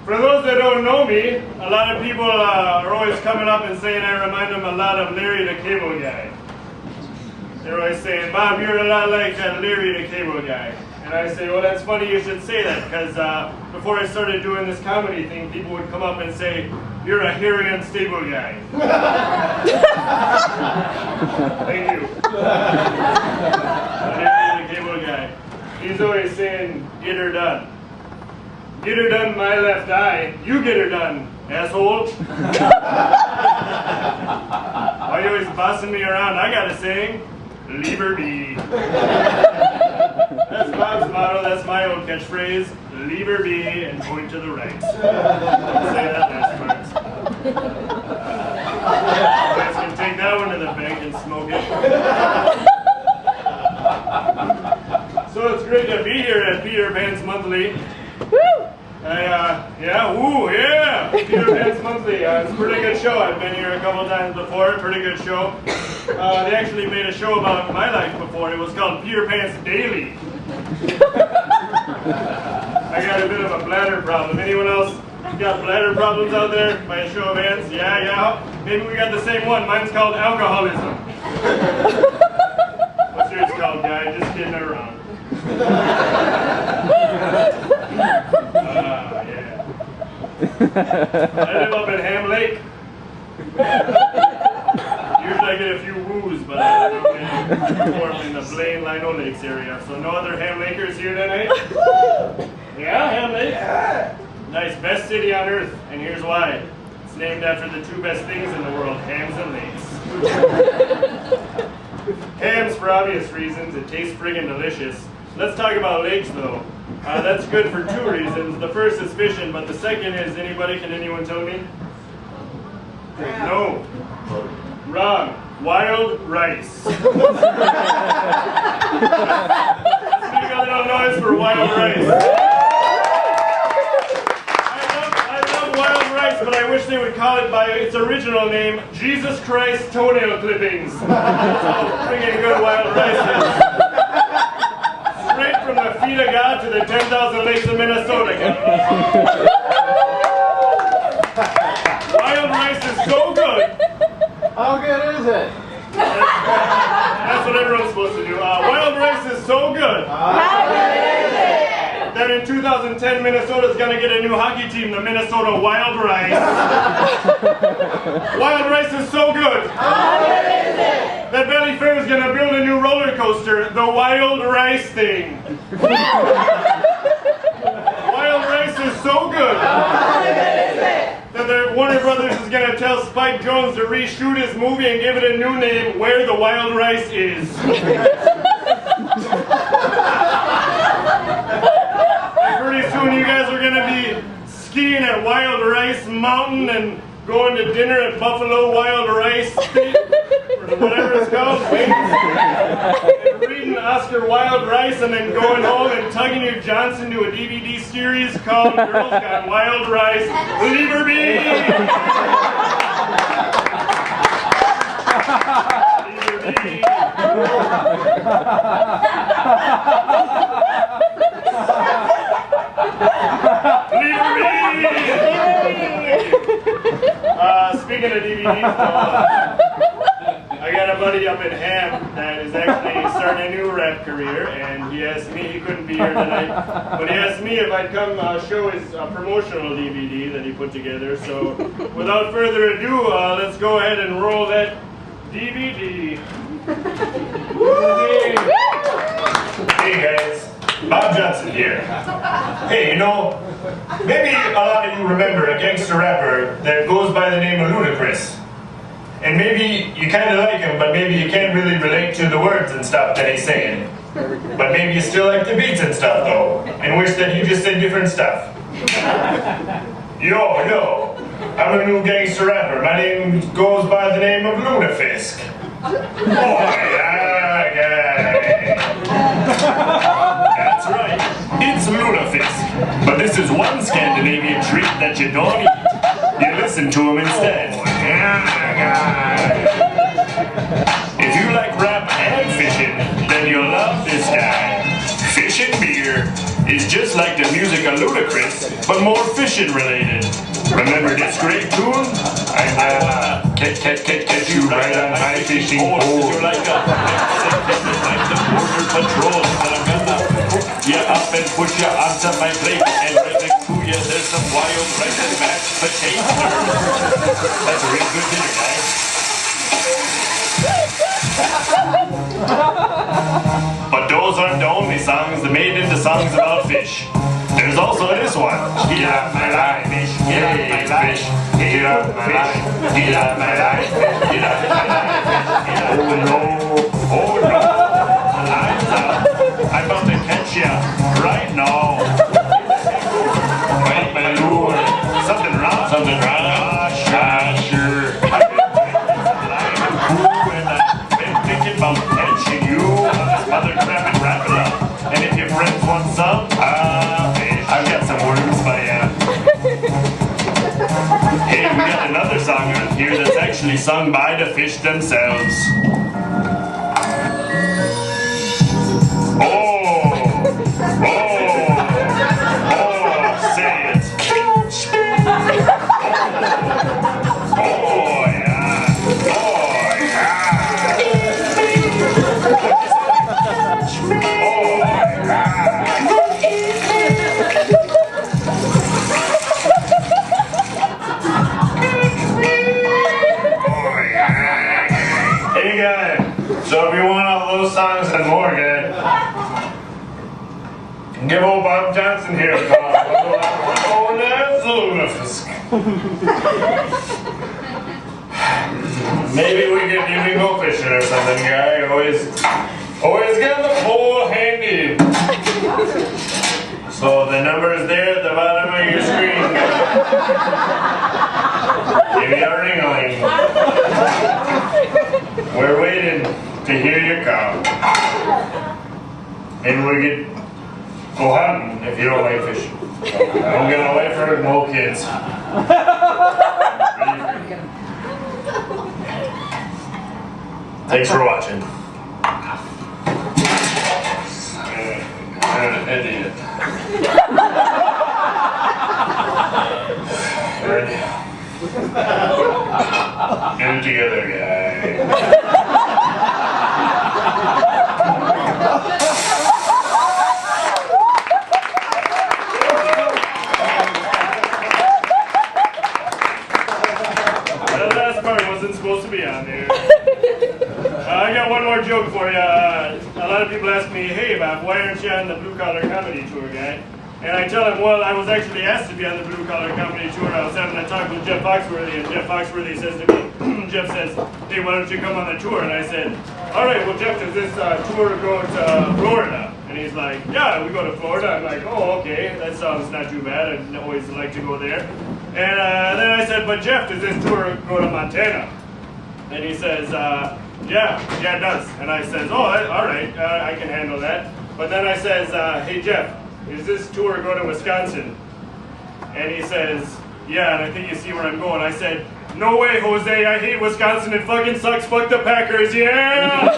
For those that don't know me, a lot of people are always coming up and saying I remind them a lot of Larry the Cable Guy. They're always saying, Bob, you're a lot like that Larry the Cable Guy. And I say, well, that's funny you should say that, because before I started doing this comedy thing, people would come up and say, you're a hairy unstable guy. Thank you. Larry the Cable Guy. He's always saying, get her done. Get her done, my left eye. You get her done, asshole. Why are you always bossing me around? I gotta sing, leave her be. That's Bob's motto, that's my old catchphrase. Leave her be and point to the right. Don't say that last part. You guys can take that one to the bank and smoke it. So it's great to be here at Peter Pan's Monthly. Peter Pan's Monthly. It's a pretty good show. I've been here a couple times before. Pretty good show. They actually made a show about my life before. It was called Peter Pan's Daily. I got a bit of a bladder problem. Anyone else got bladder problems out there? By a show of hands? Yeah. Maybe we got the same one. Mine's called alcoholism. What's yours called, guy? Just kidding around. I live up in Ham Lake. Usually I get a few woos, but I perform in the Blaine Lino Lakes area. So no other Ham Lakers here tonight? Yeah, Ham Lake? Yeah. Nice, best city on earth, and here's why. It's named after the two best things in the world, hams and lakes. Hams for obvious reasons, it tastes friggin' delicious. Let's talk about lakes though. That's good for two reasons. The first is fishing, but the second is, can anyone tell me? No. Wrong. Wild rice. Make a little noise for wild rice. I love wild rice, but I wish they would call it by its original name, Jesus Christ toenail clippings. That's how friggin' good wild rice is. Straight from the feet of God to the 10,000 lakes of Minnesota. Wild rice is so good. How good is it? That's what everyone's supposed to do. Wild rice is so good. How good is it? That in 2010, Minnesota's going to get a new hockey team, the Minnesota Wild Rice. Wild rice is so good. How good is it? That Valley Fair is going to build a new roller coaster, the Wild Rice thing. Wild rice is so good. How good is it? That the Warner Brothers is going to tell Spike Jones to reshoot his movie and give it a new name, Where the Wild Rice Is. And pretty soon you guys are going to be skiing at Wild Rice Mountain and going to dinner at Buffalo Wild Rice State, or whatever it's called, and reading Oscar Wilde Rice and then going home and tugging your Johnson to a DVD series called Girls Got Wild Rice. Leave her be! Leave her be! Leave her be! Speaking of DVDs, I got a buddy up in Ham that is actually starting a new rap career, and he asked me, he couldn't be here tonight, but he asked me if I'd come show his promotional DVD that he put together. So without further ado, let's go ahead and roll that DVD. Hey guys, Bob Johnson here. Hey, maybe a lot of you remember a gangster rapper that goes by the name of Ludacris. And maybe you kind of like him, but maybe you can't really relate to the words and stuff that he's saying. But maybe you still like the beats and stuff though, and wish that he just said different stuff. Yo, I'm a new gangster rapper. My name goes by the name of Ludafisk. That's right, it's Ludafisk. But this is one Scandinavian treat that you don't eat. You listen to him instead. If you like rap and fishing, then you'll love this guy. Fish and beer is just like the music of Ludacris, but more fishing related. Remember this great tune? I'm gonna catch you right on my fishing pole. You're like a like the border patrol, but I'm gonna hook you up and put you onto my plate, and right next to you there's some wild rice and mashed potatoes. That's a real good dinner, guys. But those aren't the only songs that made into songs about fish. There's also this one. Get out my line, fish. Get out my line, fish. Get out my line. Get out my line, fish. Get out my line, fish. Oh no, oh no. The line's out. I'm about to catch ya right now. Bite my lure. Something wrong? Something wrong? Sure. I've been thinking about catching you. Mother crab and wrap it up. And if your friends want some, I've got some words for ya. Hey, we got another song on here that's actually sung by the fish themselves. Oh, say it. Oh, yeah. Hey guy, so if you want all those songs and more, guy, give old Bob Johnson here a call. Oh, that's maybe we can go fishing or something, guy. Always get the pole handy. So the number is there at the bottom of your screen. Give me a ring-a-ling. We're waiting to hear you come. Maybe we could go hunting if you don't like fishing. I don't get away from it, no kids. Thanks for watching. I'm an idiot. Ready? Get it together, guy. That last part wasn't supposed to be on there. I got one more joke for you. A lot of people ask me, hey, Bob, why aren't you on the Blue Collar Comedy Tour, guy? And I tell them, well, I was actually asked to be on the Blue Collar Comedy Tour. I was having a talk with Jeff Foxworthy, and Jeff Foxworthy says to me, Jeff says, hey, why don't you come on the tour? And I said, all right, well, Jeff, does this tour go to Florida? And he's like, yeah, we go to Florida. I'm like, oh, okay, that sounds not too bad. I'd always like to go there. And then I said, but Jeff, does this tour go to Montana? And he says, yeah, it does. And I says, oh, all right, I can handle that. But then I says, hey, Jeff, is this tour go to Wisconsin? And he says, yeah, and I think you see where I'm going. I said, no way, Jose, I hate Wisconsin, it fucking sucks, fuck the Packers, yeah!